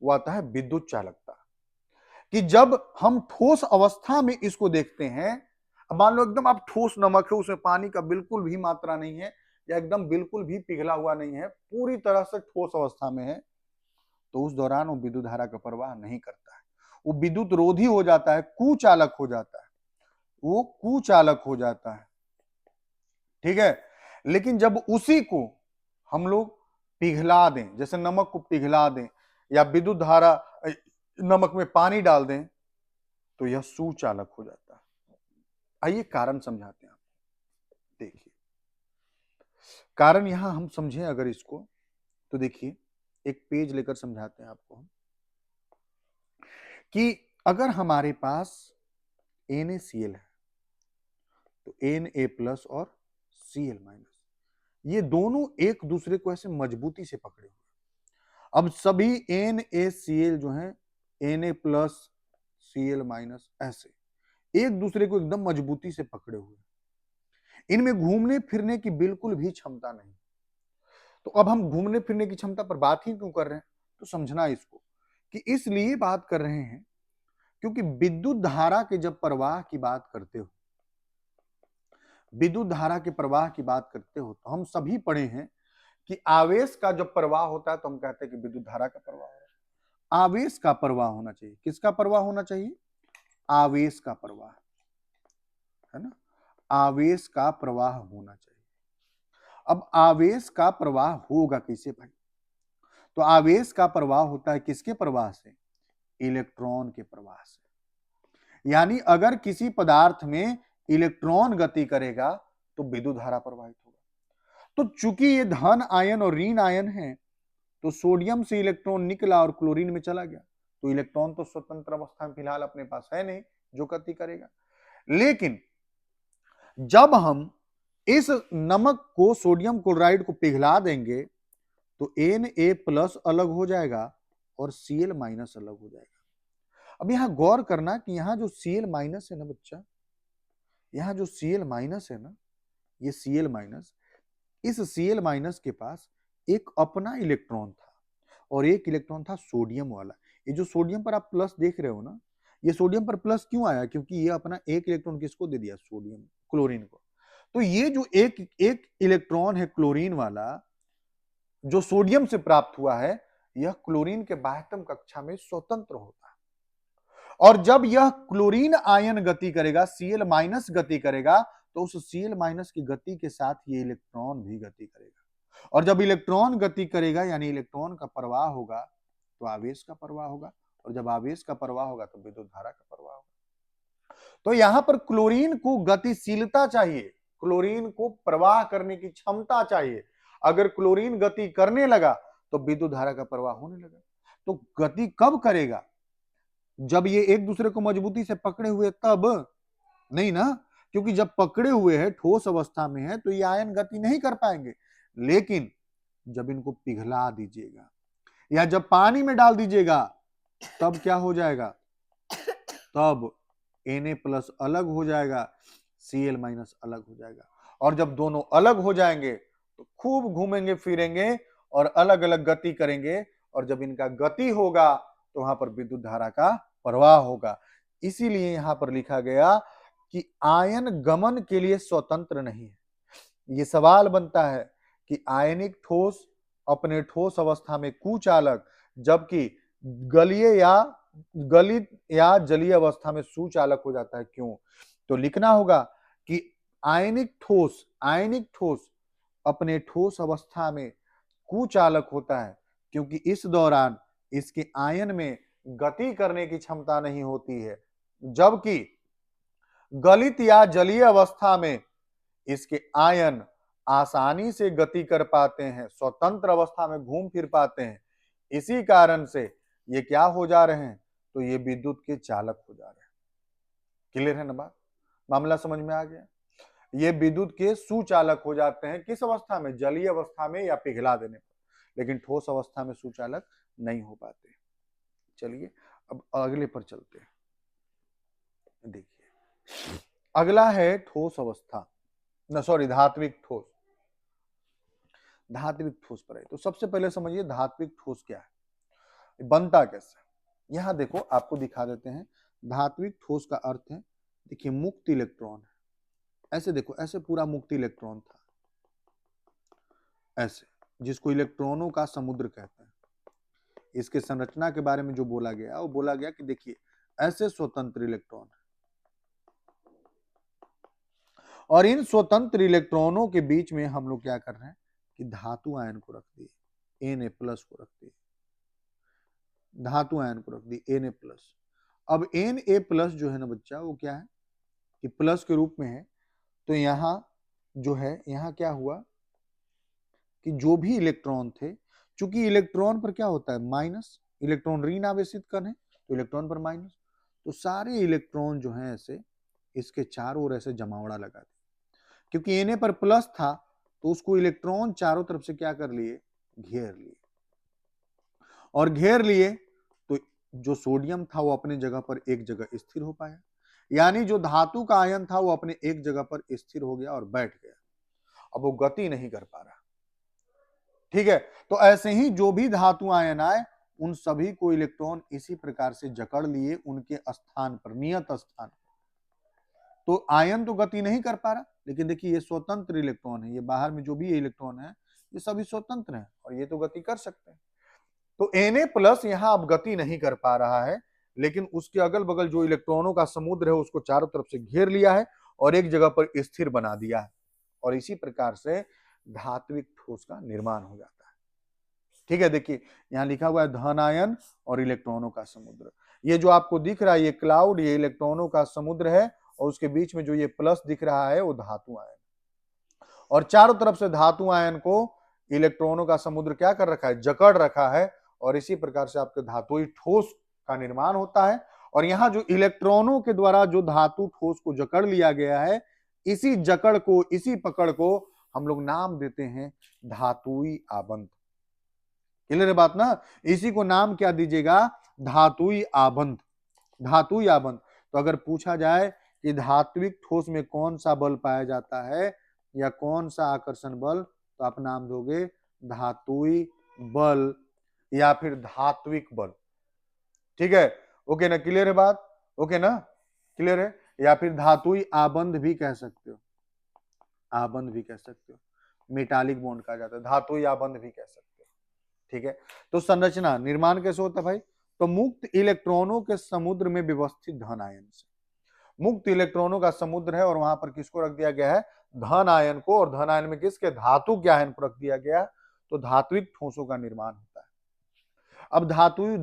वो आता है विद्युत चालकता। कि जब हम ठोस अवस्था में इसको देखते हैं, मान लो एकदम आप ठोस नमक है, उसमें पानी का बिल्कुल भी मात्रा नहीं है, या एकदम बिल्कुल भी पिघला हुआ नहीं है, पूरी तरह से ठोस अवस्था में है, तो उस दौरान वो विद्युत धारा का प्रवाह नहीं करता है। वो विद्युत रोधी हो जाता है, कुचालक हो जाता है, वो कुचालक हो जाता है। ठीक है। लेकिन जब उसी को हम लोग पिघला दें, जैसे नमक को पिघला दें, या विद्युत धारा नमक में पानी डाल दें, तो यह सुचालक हो जाता है। आइए कारण समझाते हैं आपको। देखिए कारण यहां हम समझें अगर इसको, तो देखिए एक पेज लेकर समझाते हैं आपको कि अगर हमारे पास NaCl है, तो Na+ और Cl-, ये दोनों एक दूसरे को ऐसे मजबूती से पकड़े हुए। अब सभी NaCl जो है Na+, Cl-, ऐसे एक दूसरे को एकदम मजबूती से पकड़े हुए, इनमें घूमने फिरने की बिल्कुल भी क्षमता नहीं। तो अब हम घूमने फिरने की क्षमता पर बात ही क्यों कर रहे हैं? तो समझना इसको कि इसलिए बात कर रहे हैं क्योंकि विद्युत धारा के जब प्रवाह की बात करते हो, विद्युत धारा के प्रवाह की बात करते हो, तो हम सभी पढ़े हैं कि आवेश का जब प्रवाह होता है तो हम कहते हैं कि विद्युत धारा का प्रवाह है। आवेश का प्रवाह होना चाहिए। किसका प्रवाह होना चाहिए? आवेश का प्रवाह, है ना? आवेश का प्रवाह होना चाहिए। अब आवेश का प्रवाह होगा कैसे भाई? तो आवेश का प्रवाह होता है किसके प्रवाह से? इलेक्ट्रॉन के प्रवाह से। यानी अगर किसी पदार्थ में इलेक्ट्रॉन गति करेगा तो विद्युत धारा प्रवाहित होगा। तो चूंकि ये धन आयन और ऋण आयन है, तो सोडियम से इलेक्ट्रॉन निकला और क्लोरीन में चला गया, तो इलेक्ट्रॉन तो स्वतंत्र अवस्था में फिलहाल अपने पास है नहीं जो गति करेगा। लेकिन जब हम इस नमक को, सोडियम क्लोराइड को पिघला देंगे, तो Na+ अलग हो जाएगा और Cl- अलग हो जाएगा। अब यहां गौर करना कि यहां जो Cl- है ना बच्चा, यहां जो Cl- है ना, ये Cl-, इस Cl- के पास एक अपना इलेक्ट्रॉन था और एक इलेक्ट्रॉन था सोडियम वाला। ये जो सोडियम पर आप प्लस देख रहे हो ना, ये सोडियम पर प्लस क्यों आया? क्योंकि ये अपना एक इलेक्ट्रॉन किसको दे दिया? सोडियम, क्लोरीन को। तो ये जो एक एक इलेक्ट्रॉन है क्लोरीन वाला, जो सोडियम से प्राप्त हुआ है, यह क्लोरीन के बाह्यतम कक्षा में स्वतंत्र होता है। और जब यह क्लोरीन आयन गति करेगा, Cl- गति करेगा, तो उस Cl- की गति के साथ ये इलेक्ट्रॉन भी गति करेगा। और जब इलेक्ट्रॉन गति करेगा यानी इलेक्ट्रॉन का प्रवाह होगा, तो आवेश का प्रवाह होगा, और जब आवेश का प्रवाह होगा तो विद्युत धारा का प्रवाह होगा। तो यहां पर क्लोरीन को गतिशीलता चाहिए, क्लोरीन को प्रवाह करने की क्षमता चाहिए। अगर क्लोरीन गति करने लगा तो विद्युत धारा का प्रवाह होने लगा। तो गति कब करेगा? जब ये एक दूसरे को मजबूती से पकड़े हुए तब नहीं ना, क्योंकि जब पकड़े हुए हैं, ठोस अवस्था में है, तो ये आयन गति नहीं कर पाएंगे। लेकिन जब इनको पिघला दीजिएगा या जब पानी में डाल दीजिएगा, तब क्या हो जाएगा? तब Na+ अलग हो जाएगा, Cl- अलग हो जाएगा। और जब दोनों अलग हो जाएंगे तो खूब घूमेंगे फिरेंगे और अलग अलग गति करेंगे, और जब इनका गति होगा तो वहां पर विद्युत धारा का प्रवाह होगा। इसीलिए यहां पर लिखा गया कि आयन गमन के लिए स्वतंत्र नहीं है। ये सवाल बनता है कि आयनिक ठोस अपने ठोस अवस्था में कुचालक, जबकि गलीय या गलित या जलीय अवस्था में सुचालक हो जाता है, क्यों? तो लिखना होगा कि आयनिक ठोस अपने ठोस अवस्था में कुचालक होता है, क्योंकि इस दौरान इसके आयन में गति करने की क्षमता नहीं होती है, जबकि गलित या जलीय अवस्था में इसके आयन आसानी से गति कर पाते हैं, स्वतंत्र अवस्था में घूम फिर पाते हैं। इसी कारण से ये क्या हो जा रहे हैं? तो ये विद्युत के चालक हो जा रहे हैं। क्लियर है ना बात? मामला समझ में आ गया? ये विद्युत के सुचालक हो जाते हैं किस अवस्था में? जलीय अवस्था में या पिघला देने पर, लेकिन ठोस अवस्था में सुचालक नहीं हो पाते। चलिए अब अगले पर चलते हैं। देखिए अगला है ठोस अवस्था, धात्विक ठोस। धात्विक ठोस पर है तो सबसे पहले समझिए धात्विक ठोस क्या है, बनता कैसे। यहां देखो आपको दिखा देते हैं। धात्विक ठोस का अर्थ है, देखिए मुक्त इलेक्ट्रॉन है। ऐसे देखो, ऐसे पूरा मुक्त इलेक्ट्रॉन था, ऐसे, जिसको इलेक्ट्रॉनों का समुद्र कहते हैं। इसके संरचना के बारे में जो बोला गया, वो बोला गया कि देखिए ऐसे स्वतंत्र इलेक्ट्रॉन है, और इन स्वतंत्र इलेक्ट्रॉनों के बीच में हम लोग क्या कर रहे हैं कि धातु आयन को रख दिए, Na+ को रख दिए, धातु आयन को रख दिए Na+। अब Na+ जो है ना बच्चा, वो क्या है कि प्लस के रूप में है। तो यहां जो है, यहां क्या हुआ कि जो भी इलेक्ट्रॉन थे, चूंकि इलेक्ट्रॉन पर क्या होता है माइनस, इलेक्ट्रॉन ऋण आवेशित कण है तो इलेक्ट्रॉन पर माइनस, तो सारे इलेक्ट्रॉन जो है ऐसे इसके चारों ओर ऐसे जमावड़ा लगा दिए। क्योंकि Na पर प्लस था तो उसको इलेक्ट्रॉन चारों तरफ से क्या कर लिए, घेर लिए, और घेर लिए तो जो सोडियम था वो अपने जगह पर एक जगह स्थिर हो पाया, यानी जो धातु का आयन था वो अपने एक जगह पर स्थिर हो गया और बैठ गया। अब वो गति नहीं कर पा रहा। ठीक है, तो ऐसे ही जो भी धातु आयन आए, उन सभी को इलेक्ट्रॉन इसी प्रकार से जकड़ लिए उनके स्थान पर, नियत स्थान। तो आयन तो गति नहीं कर पा रहा, लेकिन देखिए ये स्वतंत्र इलेक्ट्रॉन है, ये बाहर में जो भी इलेक्ट्रॉन है ये सभी स्वतंत्र हैं और ये तो गति कर सकते हैं। तो Na+ यहां अब गति नहीं कर पा रहा है, लेकिन उसके अगल बगल जो इलेक्ट्रॉनों का समुद्र है उसको चारों तरफ से घेर लिया है और एक जगह पर स्थिर बना दिया है, और इसी प्रकार से धात्विक ठोस का निर्माण हो जाता है। ठीक है, देखिए यहां लिखा हुआ है धन आयन और इलेक्ट्रॉनों का समुद्र। ये जो आपको दिख रहा है ये क्लाउड, ये इलेक्ट्रॉनों का समुद्र है, और उसके बीच में जो ये प्लस दिख रहा है वो धातु आयन, और चारों तरफ से धातु आयन को इलेक्ट्रॉनों का समुद्र क्या कर रखा है, जकड़ रखा है, और इसी प्रकार से आपके धातुई ठोस का निर्माण होता है। और यहाँ जो इलेक्ट्रॉनों के द्वारा जो धातु ठोस को जकड़ लिया गया है, इसी जकड़ को, इसी पकड़ को हम लोग नाम देते हैं धातुई आबंध। क्लियर है बात ना? इसी को नाम क्या दीजिएगा, धातुई आबंध। धातुई आबंध। तो अगर पूछा जाए कि धात्विक ठोस में कौन सा बल पाया जाता है या कौन सा आकर्षण बल, तो आप नाम दोगे धातुई बल या फिर धात्विक बल। ठीक है, ओके ना? क्लियर है बात? ओके ना? क्लियर है? या फिर धातुई आबंध भी कह सकते हो, आबंध भी कह सकते हो, मेटालिक बॉन्ड कहा जाता है, धातुई आबंध भी कह सकते हो। ठीक है, तो संरचना निर्माण कैसे होता है भाई? तो मुक्त इलेक्ट्रॉनों के समुद्र में व्यवस्थित धन आयन से, मुक्त इलेक्ट्रॉनों का समुद्र है और वहां पर किसको रख दिया गया है, धन आयन को, और धन आयन में किसके, धातु के आयन को रख दिया गया, तो धात्विक ठोसों का निर्माण होता है। अब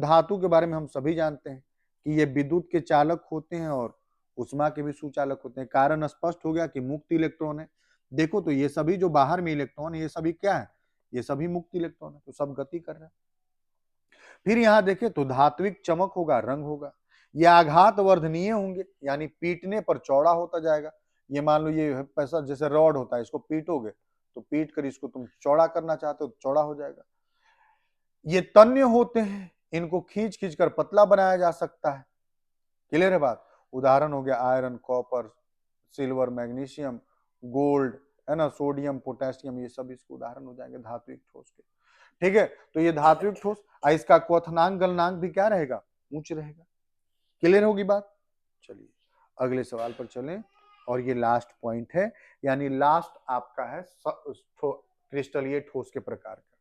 धातु के बारे में हम सभी जानते हैं कि ये विद्युत के चालक होते हैं और उष्मा के भी सुचालक होते हैं। कारण स्पष्ट हो गया कि मुक्त इलेक्ट्रॉन है। देखो तो ये सभी जो बाहर में इलेक्ट्रॉन है ये सभी क्या है, ये सभी मुक्त इलेक्ट्रॉन है, तो सब गति कर रहे हैं। फिर यहां देखें तो धात्विक चमक होगा, रंग होगा, ये आघात वर्धनीय होंगे, यानी पीटने पर चौड़ा होता जाएगा। ये मान लो ये पैसा जैसे रॉड होता है, इसको पीटोगे तो पीट कर इसको तुम चौड़ा करना चाहते हो तो चौड़ा हो जाएगा। ये तन्य होते हैं, इनको खींच खींच कर पतला बनाया जा सकता है। क्लियर है बात? उदाहरण हो गया iron, copper, silver, magnesium, gold, है ना, सोडियम, पोटेशियम, ये सब इसके उदाहरण हो जाएंगे धात्विक ठोस के। ठीक है, तो ये धात्विक ठोस, इसका क्वथनांक गलनांक भी क्या रहेगा, उच्च रहेगा। क्लियर होगी बात? चलिए अगले सवाल पर चलें, और ये लास्ट पॉइंट है, यानी लास्ट आपका है क्रिस्टलीय ठोस के प्रकार का।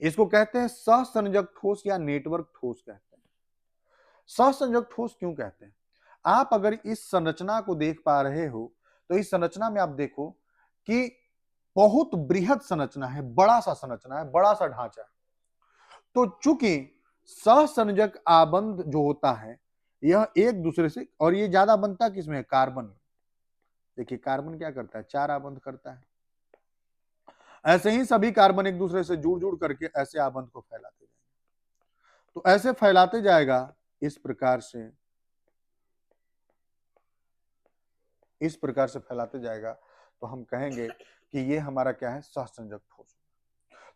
इसको कहते हैं सहसंयोजक ठोस या नेटवर्क ठोस कहते हैं। सहसंयोजक ठोस क्यों कहते हैं? आप अगर इस संरचना को देख पा रहे हो तो इस संरचना में आप देखो कि बहुत बृहद संरचना है, बड़ा सा संरचना है, बड़ा सा ढांचा है। तो चूंकि सहसंयोजक आबंध जो होता है यह एक दूसरे से, और ये ज्यादा बनता किसमें है? कार्बन में। देखिए कार्बन क्या करता है? 4 आबंध करता है। ऐसे ही सभी कार्बन एक दूसरे से जुड़ जुड़ करके ऐसे आबंध को फैलाते जाएंगे। तो ऐसे फैलाते जाएगा इस प्रकार से, इस प्रकार से फैलाते जाएगा, तो हम कहेंगे कि ये हमारा क्या है? सहसंयोजक ठोस।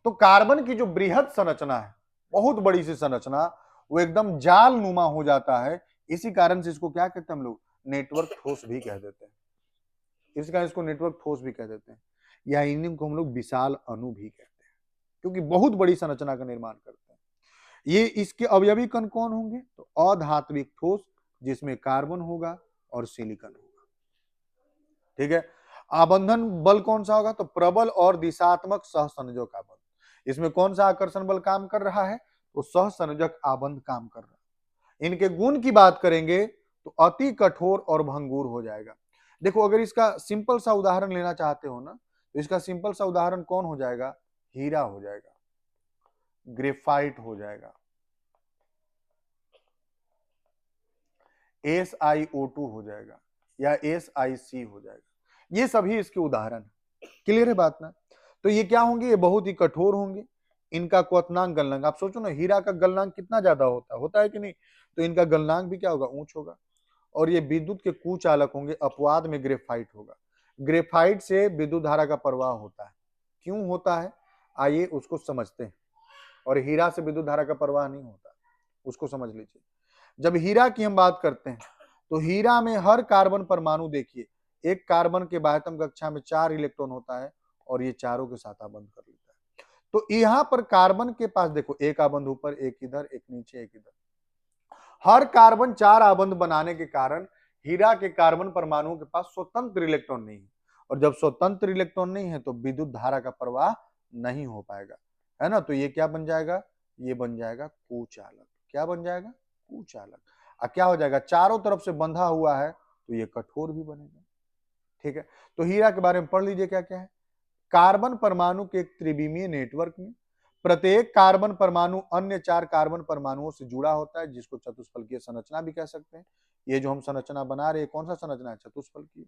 तो कार्बन की जो बृहद संरचना है, बहुत बड़ी सी संरचना, वो एकदम जाल नुमा हो जाता है। इसी कारण से इसको क्या कहते हैं हम लोग? नेटवर्क ठोस भी कह देते हैं। इस कारण इसको नेटवर्क ठोस भी कह देते हैं, या इन्हीं को हम लोग विशाल अणु भी कहते हैं, क्योंकि बहुत बड़ी संरचना का निर्माण करते हैं। ये इसके अवयवी कण कौन होंगे? तो अधात्विक ठोस, जिसमें कार्बन होगा और सिलिकॉन होगा। ठीक है। आबंधन बल कौन सा होगा? तो प्रबल और दिशात्मक सहसंयोजक आबंध। इसमें कौन सा आकर्षण बल काम कर रहा है? तो सहसंयोजक आबंध काम कर रहा है। इनके गुण की बात करेंगे तो अति कठोर और भंगुर हो जाएगा। देखो अगर इसका सिंपल सा उदाहरण लेना चाहते हो ना, तो इसका सिंपल सा उदाहरण कौन हो जाएगा? हीरा हो जाएगा, ग्रेफाइट हो जाएगा, SiO2 हो जाएगा, या SiC हो जाएगा। ये सभी इसके उदाहरण है। क्लियर है बात ना? तो ये क्या होंगे? ये बहुत ही कठोर होंगे। इनका क्वथनांक गलनांक, आप सोचो ना, हीरा का गलनांक कितना ज्यादा होता है कि नहीं? तो इनका गलनांक भी क्या होगा? ऊंच होगा। और ये विद्युत के कुचालक होंगे। अपवाद में ग्रेफाइट होगा। ग्रेफाइट से विद्युत धारा का प्रवाह होता है। क्यों होता है? आइए उसको समझते हैं। और हीरा से विद्युत धारा का प्रवाह नहीं होता, उसको समझ लीजिए। जब हीरा की हम बात करते हैं तो हीरा में हर कार्बन परमाणु, देखिए एक कार्बन के बाह्यतम कक्षा में 4 इलेक्ट्रॉन होता है, और ये चारों के साथ आबंध कर लेता है। तो यहां पर कार्बन के पास देखो, एक आबंध ऊपर, एक इधर, एक नीचे, एक इधर। हर कार्बन 4 आबंध बनाने के कारण हीरा के कार्बन परमाणुओं के पास स्वतंत्र इलेक्ट्रॉन नहीं है, और जब स्वतंत्र इलेक्ट्रॉन नहीं है तो विद्युत धारा का प्रवाह नहीं हो पाएगा, है ना? तो ये क्या बन जाएगा? ये बन जाएगा कुचालक। क्या बन जाएगा? कुचालक। क्या हो जाएगा? चारों तरफ से बंधा हुआ है तो ये कठोर भी बनेगा। ठीक है। तो हीरा के बारे में पढ़ लीजिए क्या क्या है। कार्बन परमाणु के एक त्रिविमीय नेटवर्क में प्रत्येक कार्बन परमाणु अन्य 4 कार्बन परमाणुओं से जुड़ा होता है, जिसको चतुष्फलकीय संरचना भी कह सकते हैं। ये जो हम संरचना बना रहे हैं, कौन सा संरचना है? चतुष्फलकीय।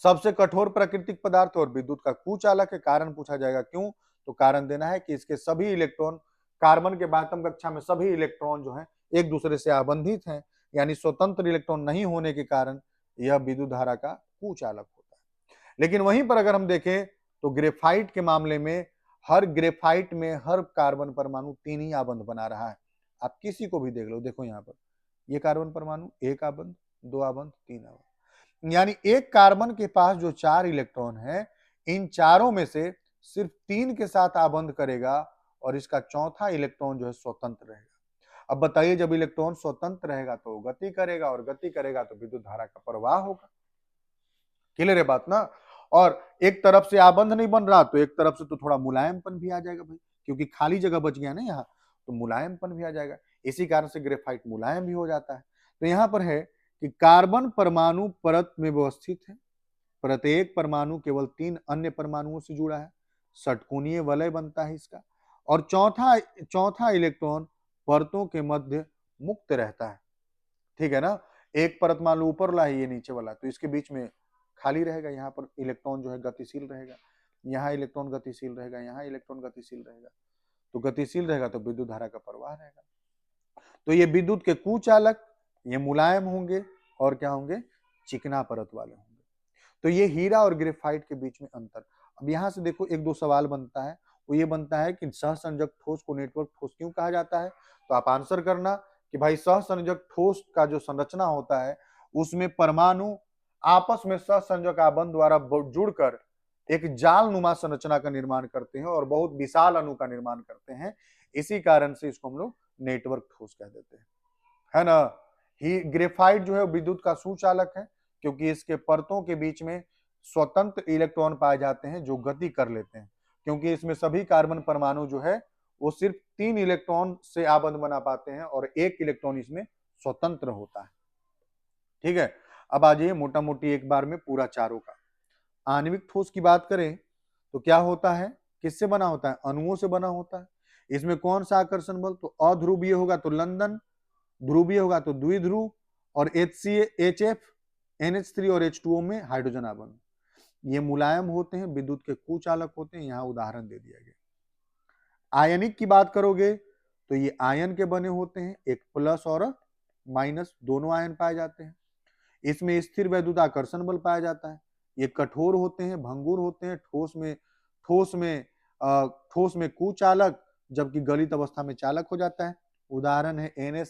सबसे कठोर प्राकृतिक पदार्थ और विद्युत का कुचालक है। कारण पूछा जाएगा क्यों? तो कारण देना है कि इसके सभी इलेक्ट्रॉन, कार्बन के बाह्यतम कक्षा में सभी इलेक्ट्रॉन जो है एक दूसरे से आबंधित हैं, यानी स्वतंत्र इलेक्ट्रॉन नहीं होने के कारण यह विद्युत धारा का कुचालक होता है। लेकिन वहीं पर अगर हम देखें तो ग्रेफाइट के मामले में हर ग्रेफाइट में हर कार्बन परमाणु 3 ही आबंध बना रहा है। आप किसी को भी देख लो, देखो यहाँ पर ये कार्बन परमाणु, 1 आबंध, 2 आबंध, 3 आबंध, यानी एक कार्बन के पास जो 4 इलेक्ट्रॉन है, इन चारों में से सिर्फ 3 के साथ आबंध करेगा, और इसका चौथा इलेक्ट्रॉन जो है स्वतंत्र रहेगा। अब बताइए, जब इलेक्ट्रॉन स्वतंत्र रहेगा तो गति करेगा, और गति करेगा तो विद्युत धारा का प्रवाह होगा। क्लियर है बात ना? और एक तरफ से आबंध नहीं बन रहा तो एक तरफ से तो थोड़ा मुलायमपन भी आ जाएगा भाई, क्योंकि खाली जगह बच गया ना यहाँ, तो मुलायमपन भी आ जाएगा। इसी कारण से ग्रेफाइट मुलायम भी हो जाता है। तो यहाँ पर है कि कार्बन परमाणु परत में व्यवस्थित है। प्रत्येक परमाणु केवल 3 अन्य परमाणुओं से जुड़ा है। षटकोणीय वलय बनता है इसका। और चौथा इलेक्ट्रॉन परतों के मध्य मुक्त रहता है। ठीक है ना? एक परत मान लो ऊपर वाला है, ये नीचे वाला, तो इसके बीच में खाली रहेगा। यहाँ पर इलेक्ट्रॉन जो है गतिशील रहेगा, यहाँ इलेक्ट्रॉन गतिशील रहेगा, यहाँ इलेक्ट्रॉन गतिशील रहेगा। तो गतिशील रहेगा तो विद्युत धारा का प्रवाह रहेगा। तो ये विद्युत के कुचालक, ये मुलायम होंगे और क्या होंगे? चिकना परत वाले होंगे। तो ये हीरा और ग्रेफाइट के बीच में अंतर। अब यहाँ से देखो एक दो सवाल बनता है, वो ये बनता है कि सहसंयोजक ठोस को नेटवर्क ठोस क्यों कहा जाता है? तो आप आंसर करना कि भाई सहसंयोजक ठोस का जो संरचना होता है उसमें परमाणु आपस में सहसंयोजक आबंध द्वारा जुड़कर एक जाल नुमा संरचना का निर्माण करते हैं और बहुत विशाल अणु का निर्माण करते हैं। इसी कारण से इसको हम लोग नेटवर्क ठोस कह देते हैं, है ना? ही ग्रेफाइट जो है विद्युत का सुचालक है, क्योंकि इसके परतों के बीच में स्वतंत्र इलेक्ट्रॉन पाए जाते हैं जो गति कर लेते हैं, क्योंकि इसमें सभी कार्बन परमाणु जो है वो सिर्फ 3 इलेक्ट्रॉन से आबंध बना पाते हैं और 1 इलेक्ट्रॉन इसमें स्वतंत्र होता है। ठीक है, अब आ जाइए मोटा मोटी एक बार में पूरा चारों का। आणविक ठोस की बात करें तो क्या होता है, किससे बना होता है, अणुओं से बना होता है। इसमें कौन सा आकर्षण बल, तो अध्रुवीय होगा तो लंदन, ध्रुवीय होगा तो द्विध्रुव, और HF, NH3 और H2O में हाइड्रोजन आबंध। ये मुलायम होते हैं, विद्युत के कुचालक होते हैं, यहाँ उदाहरण दे दिया गया। आयनिक की बात करोगे तो ये आयन के बने होते हैं, एक प्लस और माइनस दोनों आयन पाए जाते हैं। इसमें स्थिर वैद्युत आकर्षण बल पाया जाता है। ये कठोर होते हैं, भंगुर होते हैं, ठोस में कुचालक, जबकि गलित अवस्था में चालक हो जाता है। उदाहरण है NS